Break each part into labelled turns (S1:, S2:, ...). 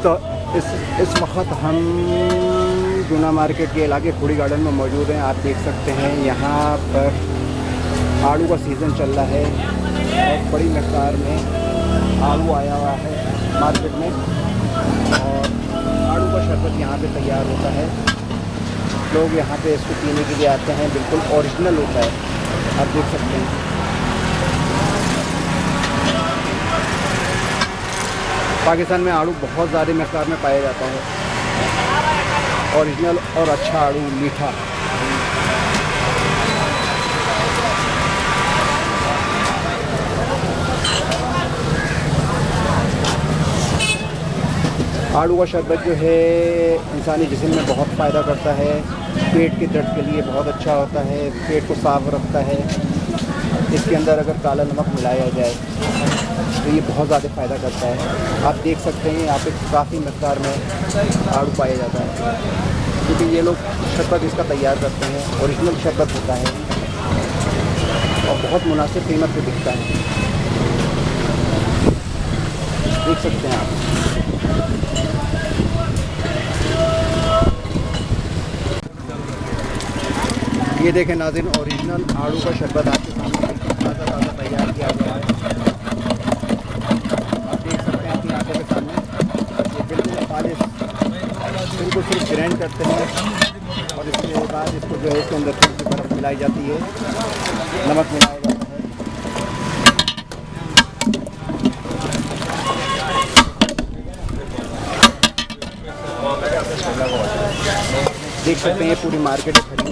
S1: तो इस वक्त हम जूना मार्केट के इलाके खुड़ी गार्डन में मौजूद हैं। आप देख सकते हैं यहाँ पर आड़ू का सीज़न चल रहा है और बड़ी मकदार में आड़ू आया हुआ है मार्केट में और आड़ू का शरबत यहाँ पे तैयार होता है। लोग यहाँ पे इसको पीने के लिए आते हैं, बिल्कुल ओरिजिनल होता है, आप देख सकते हैं। पाकिस्तान में आड़ू बहुत ज़्यादा मकदार में पाया जाता है, ओरिजिनल और अच्छा आड़ू, मीठा। आड़ू का शरबत जो है इंसानी जिस्म में बहुत फ़ायदा करता है, पेट के दर्द के लिए बहुत अच्छा होता है, पेट को साफ़ रखता है। इसके अंदर अगर काला नमक मिलाया जाए तो ये बहुत ज़्यादा फ़ायदा करता है। आप देख सकते हैं यहाँ पे काफ़ी मकदार में आड़ू पाया जाता है, क्योंकि ये लोग शरबत इसका तैयार करते हैं, ओरिजिनल शरबत होता है और बहुत मुनासिब कीमत पे बिकता है। देख सकते हैं आप। ये देखें नाज़रीन, ओरिजिनल आड़ू का शरबत आपके सामने ताज़ा ताज़ा तैयार किया गया है। आप देख सकते हैं अपनी आंखों के सामने, ये बिल्कुल खालिस, इनको सिर्फ ग्राइंड करते हैं और इसके बाद इसको जो है इसके अंदर थोड़ी सी बर्फ़ मिलाई जाती है, नमक मिलाया जाता है। देख सकते हैं पूरी मार्केट है खड़ी,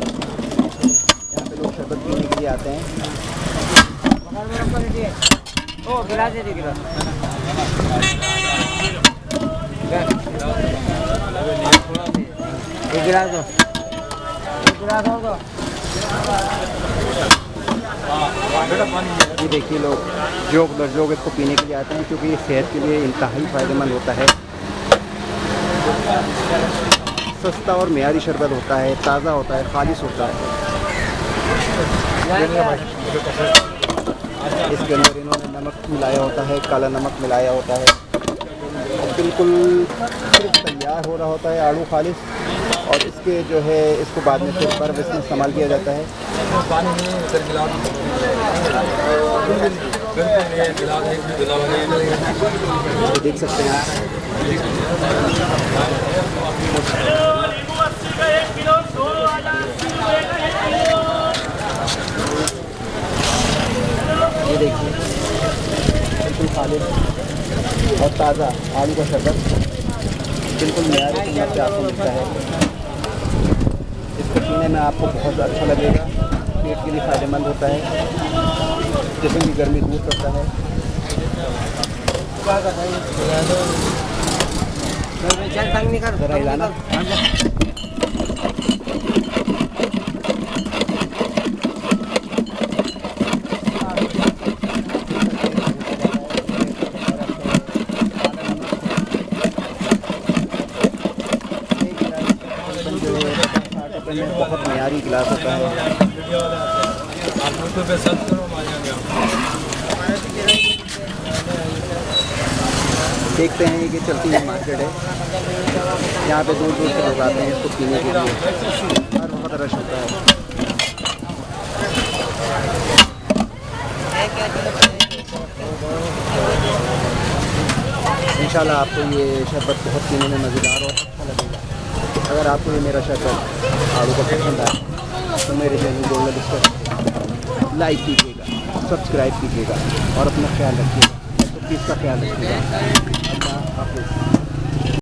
S1: यहाँ पे लोग शरबत पीने के लिए आते हैं। ओ गिलास दे दीजिए, एक गिलास दो, एक गिलास और दो। ये देखिए लोग जोग इसको पीने के लिए आते हैं, क्योंकि ये सेहत के लिए इंतहाई फ़ायदेमंद होता है। सस्ता और मेयारी शरबत होता है, ताज़ा होता है, खालिस होता है। इसके अंदर इन्होंने नमक मिलाया होता है, काला नमक मिलाया होता है और बिल्कुल सिर्फ तैयार हो रहा होता है आड़ू खालिस। और इसके जो है इसको बाद में फिर बर्फ इसमें इस्तेमाल किया जाता है। ये देख सकते हैं आप। ये देखिए बिल्कुल खालिस और ताज़ा आलू का शरबत बिल्कुल मेयारी कीमत पे आपको मिलता है। इसको पीने में आपको बहुत अच्छा लगेगा, पेट के लिए फ़ायदेमंद होता है, जिस्म की गर्मी दूर करता है। ज़रा हिलाना। बहुत मेयारी गिलास होता है। देखते हैं कि चलती हुई मार्केट है, यहाँ पे दूर दूर से लोग आते हैं इसको पीने के लिए, हर बहुत रश होता है। इंशाल्लाह आपको ये शरबत बहुत पीने में मज़ेदार और अच्छा लगेगा। अगर आपको ये मेरा शरबत आड़ू का पसंद आए तो मेरे चैनल गोल्डन डिस्कस लाइक कीजिएगा, सब्सक्राइब कीजिएगा और अपना ख्याल रखिएगा, तो किसका ख्याल रखिएगा। अल्लाह हाफ़िज़।